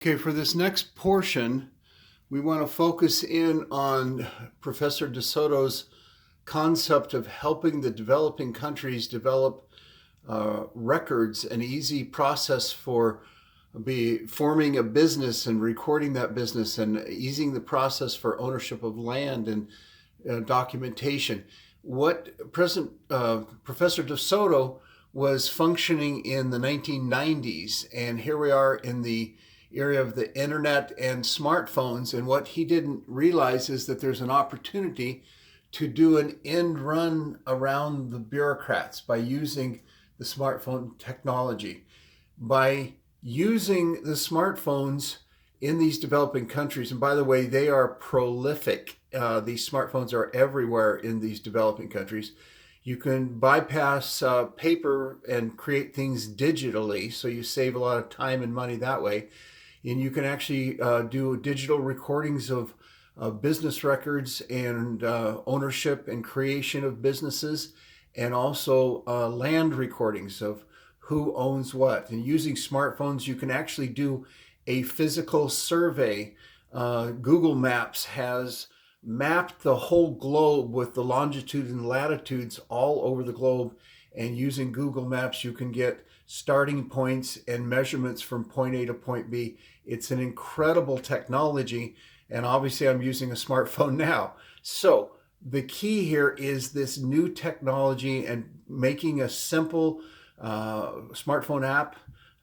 Okay, for this next portion, we want to focus in on Professor De Soto's concept of helping the developing countries develop records, an easy process for forming a business and recording that business, and easing the process for ownership of land and documentation. What Professor De Soto was functioning in the 1990s, and here we are in the area of the internet and smartphones. And what he didn't realize is that there's an opportunity to do an end run around the bureaucrats by using the smartphone technology. By using the smartphones in these developing countries, and by the way, they are prolific. These smartphones are everywhere in these developing countries. You can bypass paper and create things digitally, so you save a lot of time and money that way. And you can actually do digital recordings of business records and ownership and creation of businesses, and also land recordings of who owns what. And using smartphones, you can actually do a physical survey. Google Maps has mapped the whole globe with the longitude and latitudes all over the globe. And using Google Maps, you can get starting points and measurements from point A to point B. It's an incredible technology. And obviously, I'm using a smartphone now. So the key here is this new technology and making a simple smartphone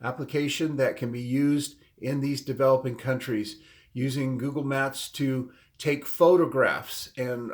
application that can be used in these developing countries, using Google Maps to take photographs and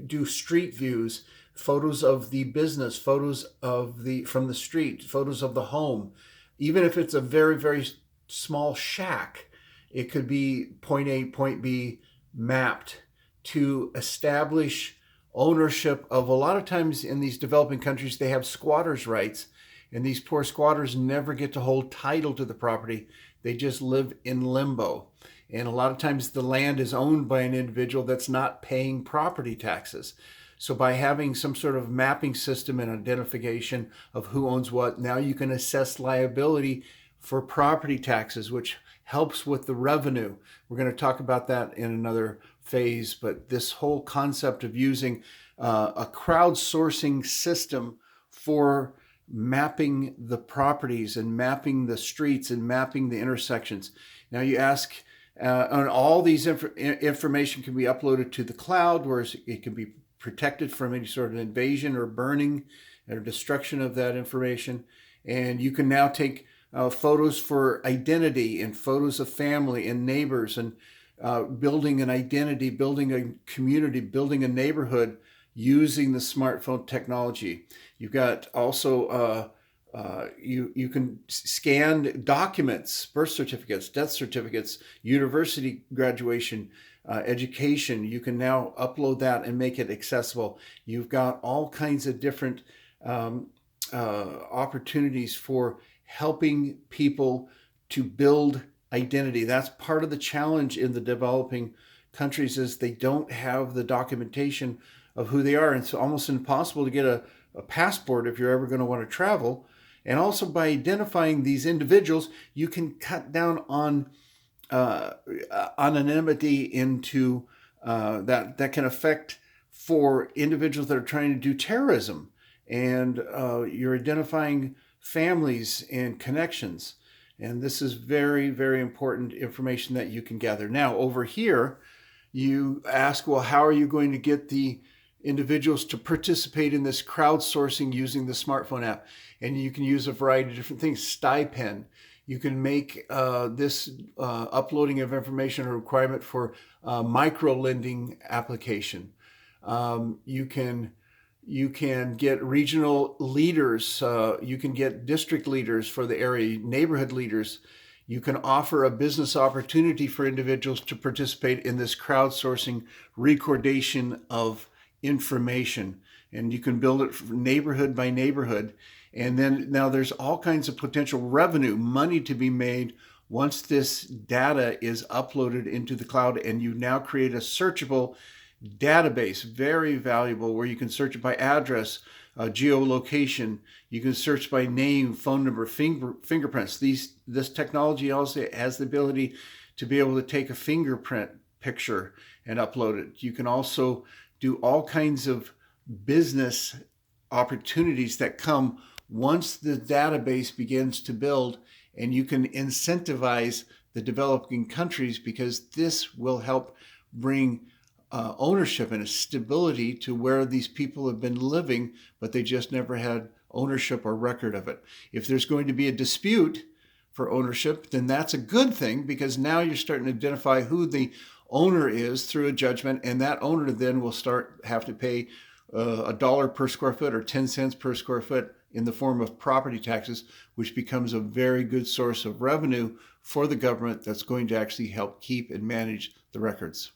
do street views, photos of the business, photos of from the street, photos of the home. Even if it's a very, very small shack, it could be point A, point B mapped to establish ownership of. A lot of times in these developing countries, they have squatters' rights, and these poor squatters never get to hold title to the property. They just live in limbo. And a lot of times the land is owned by an individual that's not paying property taxes. So by having some sort of mapping system and identification of who owns what, now you can assess liability for property taxes, which helps with the revenue. We're going to talk about that in another phase, but this whole concept of using a crowdsourcing system for mapping the properties and mapping the streets and mapping the intersections. Now you ask, and all these information can be uploaded to the cloud, where it can be protected from any sort of invasion or burning or destruction of that information. And you can now take photos for identity and photos of family and neighbors, and building an identity, building a community, building a neighborhood using the smartphone technology. You've got also you can scan documents, birth certificates, death certificates, university graduation, education. You can now upload that and make it accessible. You've got all kinds of different opportunities for helping people to build identity. That's part of the challenge in the developing countries, is they don't have the documentation of who they are. And it's almost impossible to get a passport if you're ever going to want to travel. And also by identifying these individuals, you can cut down on anonymity into that can affect for individuals that are trying to do terrorism. And you're identifying families and connections. And this is very, very important information that you can gather. Now, over here, you ask, well, how are you going to get the individuals to participate in this crowdsourcing using the smartphone app? And you can use a variety of different things. Stipend. You can make this uploading of information a requirement for micro-lending application. You can get regional leaders. You can get district leaders for the area, neighborhood leaders. You can offer a business opportunity for individuals to participate in this crowdsourcing recordation of information. And you can build it neighborhood by neighborhood. And then now there's all kinds of potential revenue, money to be made once this data is uploaded into the cloud, and you now create a searchable database, very valuable, where you can search it by address, geolocation. You can search by name, phone number, fingerprints. This technology also has the ability to be able to take a fingerprint picture and upload it. You can also do all kinds of business opportunities that come once the database begins to build, and you can incentivize the developing countries, because this will help bring ownership and a stability to where these people have been living, but they just never had ownership or record of it. If there's going to be a dispute for ownership, then that's a good thing, because now you're starting to identify who the owner is through a judgment, and that owner then will have to pay $1 per square foot or 10 cents per square foot in the form of property taxes, which becomes a very good source of revenue for the government that's going to actually help keep and manage the records.